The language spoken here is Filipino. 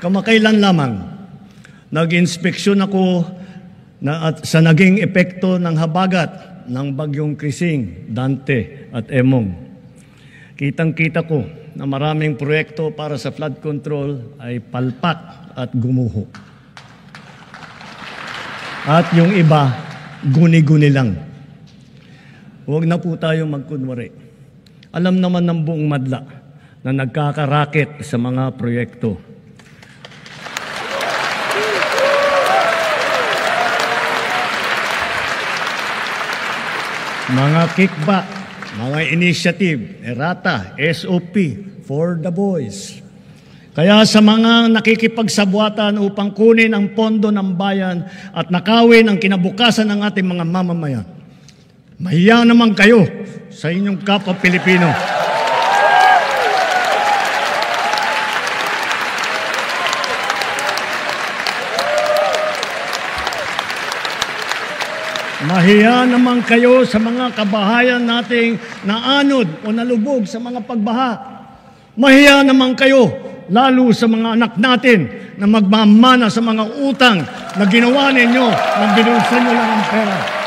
Kamakailan lamang, nag-inspeksyon ako sa naging epekto ng habagat ng bagyong Krising, Dante at Emong. Kitang-kita ko na maraming proyekto para sa flood control ay palpak at gumuho. At yung iba, guni-guni lang. Huwag na po tayo magkunwari. Alam naman ng buong madla na nagkakaraket sa mga proyekto. Mga kickback, mga initiative, errata, SOP, for the boys. Kaya sa mga nakikipagsabwatan upang kunin ang pondo ng bayan at nakawin ang kinabukasan ng ating mga mamamayan, mahiya naman kayo sa inyong kapwa Pilipino. Mahiya naman kayo sa mga kabahayan nating naanod o nalubog sa mga pagbaha. Mahiya naman kayo, lalo sa mga anak natin na magmamana sa mga utang na ginawa ninyo nang binulsan nyo lang ang pera.